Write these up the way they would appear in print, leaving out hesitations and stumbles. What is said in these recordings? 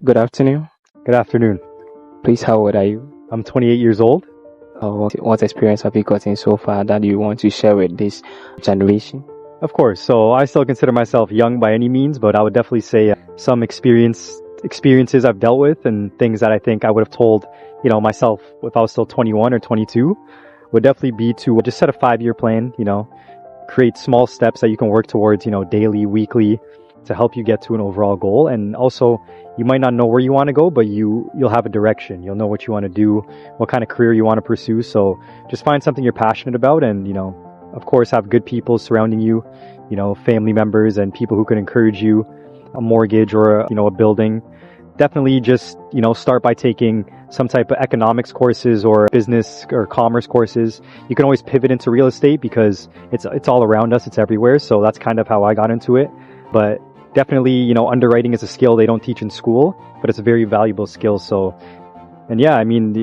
Good afternoon. Good afternoon. Please, how old are you? I'm 28 years old. What experience have you gotten so far that you want to share with this generation? Of course, so I still consider myself young by any means, but I would definitely say some experiences I've dealt with and things that I think I would have told, myself if I was still 21 or 22 would definitely be to just set a 5-year plan, create small steps that you can work towards, daily, weekly, to help you get to an overall goal. And also, you might not know where you want to go, but you'll have a direction. You'll know what you want to do, what kind of career you want to pursue. So just find something you're passionate about, and of course, have good people surrounding you, family members and people who can encourage you, a mortgage or a building. Definitely just start by taking some type of economics courses or business or commerce courses. You can always pivot into real estate because it's all around us, it's everywhere. So that's kind of how I got into it. But definitely, underwriting is a skill they don't teach in school, but it's a very valuable skill. So, and yeah, I mean,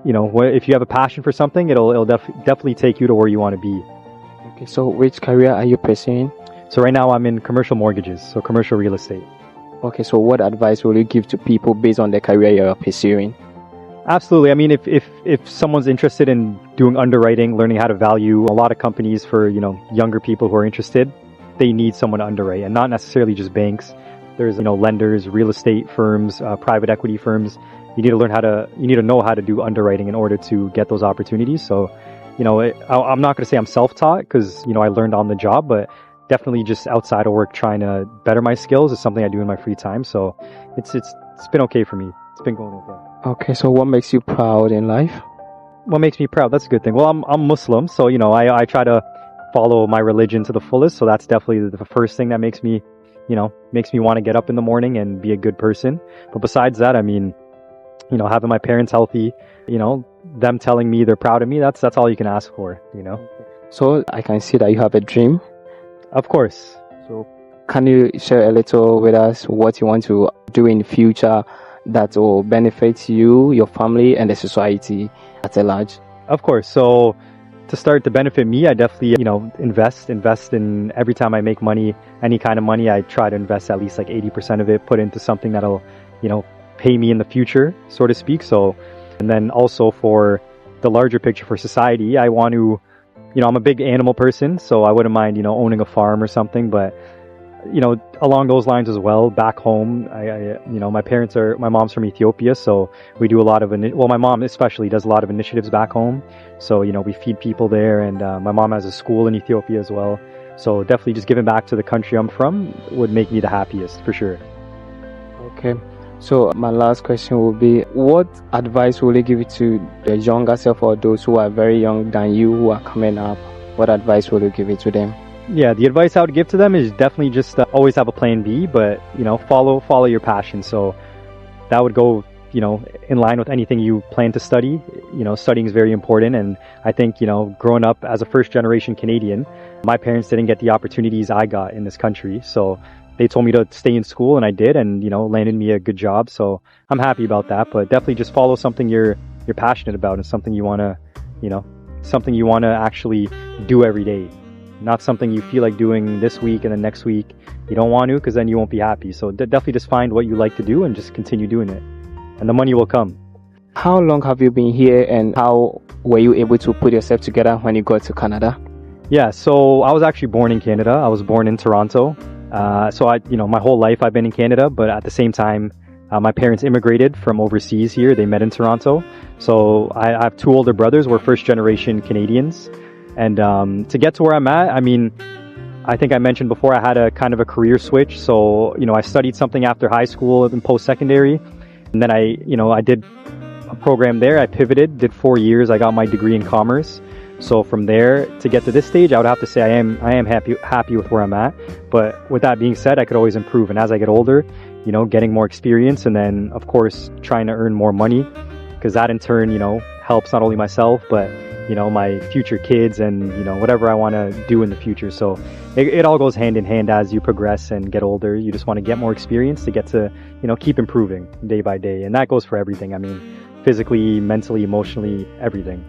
if you have a passion for something, it'll definitely take you to where you want to be. Okay, so which career are you pursuing? So right now I'm in commercial mortgages, so commercial real estate. Okay, so what advice will you give to people based on the career you're pursuing? Absolutely. I mean, if someone's interested in doing underwriting, learning how to value, a lot of companies for, younger people who are interested, they need someone to underwrite, and not necessarily just banks. There's, lenders, real estate firms, private equity firms. You need to know how to do underwriting in order to get those opportunities. So, I'm not going to say I'm self-taught because, I learned on the job, but definitely just outside of work trying to better my skills is something I do in my free time. So it's been okay for me. It's been going okay. Okay, so what makes you proud in life? What makes me proud? That's a good thing. Well, I'm Muslim, so, I try to follow my religion to the fullest. So that's definitely the first thing that makes me want to get up in the morning and be a good person. But besides that, I mean, having my parents healthy, them telling me they're proud of me, that's all you can ask for, So I can see that you have a dream. Of course. So can you share a little with us what you want to do in the future that will benefit you, your family, and the society at large? Of course. So to start to benefit me, I definitely, invest in every time I make money, any kind of money, I try to invest at least like 80% of it, put into something that'll, pay me in the future, so to speak. So, and then also for the larger picture for society, I want to, I'm a big animal person, so I wouldn't mind, owning a farm or something, but, along those lines as well, back home, my mom's from Ethiopia, so we do a lot of, my mom especially does a lot of initiatives back home. So, we feed people there, and my mom has a school in Ethiopia as well. So definitely just giving back to the country I'm from would make me the happiest, for sure. Okay. So my last question will be, what advice will you give to the younger self or those who are very young than you who are coming up? What advice will you give it to them? Yeah, the advice I would give to them is definitely just always have a plan B, but, follow your passion. So that would go, in line with anything you plan to study. Studying is very important. And I think, growing up as a first generation Canadian, my parents didn't get the opportunities I got in this country. So they told me to stay in school, and I did, and, landed me a good job. So I'm happy about that, but definitely just follow something you're passionate about and something you want to, actually do every day. Not something you feel like doing this week and then next week you don't want to, because then you won't be happy. So definitely just find what you like to do and just continue doing it, and the money will come. How long have you been here, and how were you able to put yourself together when you got to Canada? Yeah, so I was actually born in Canada. I was born in Toronto. So my whole life I've been in Canada, but at the same time, my parents immigrated from overseas here. They met in Toronto. So I have 2 older brothers. We're first generation Canadians. And to get to where I'm at, I mean, I think I mentioned before, I had a kind of a career switch. So, I studied something after high school and post-secondary. And then I did a program there. I pivoted, did 4 years. I got my degree in commerce. So from there to get to this stage, I would have to say I am happy with where I'm at. But with that being said, I could always improve. And as I get older, getting more experience, and then of course trying to earn more money, because that in turn, helps not only myself, but my future kids and, whatever I want to do in the future. So it all goes hand in hand as you progress and get older. You just want to get more experience to get to, keep improving day by day. And that goes for everything. I mean, physically, mentally, emotionally, everything.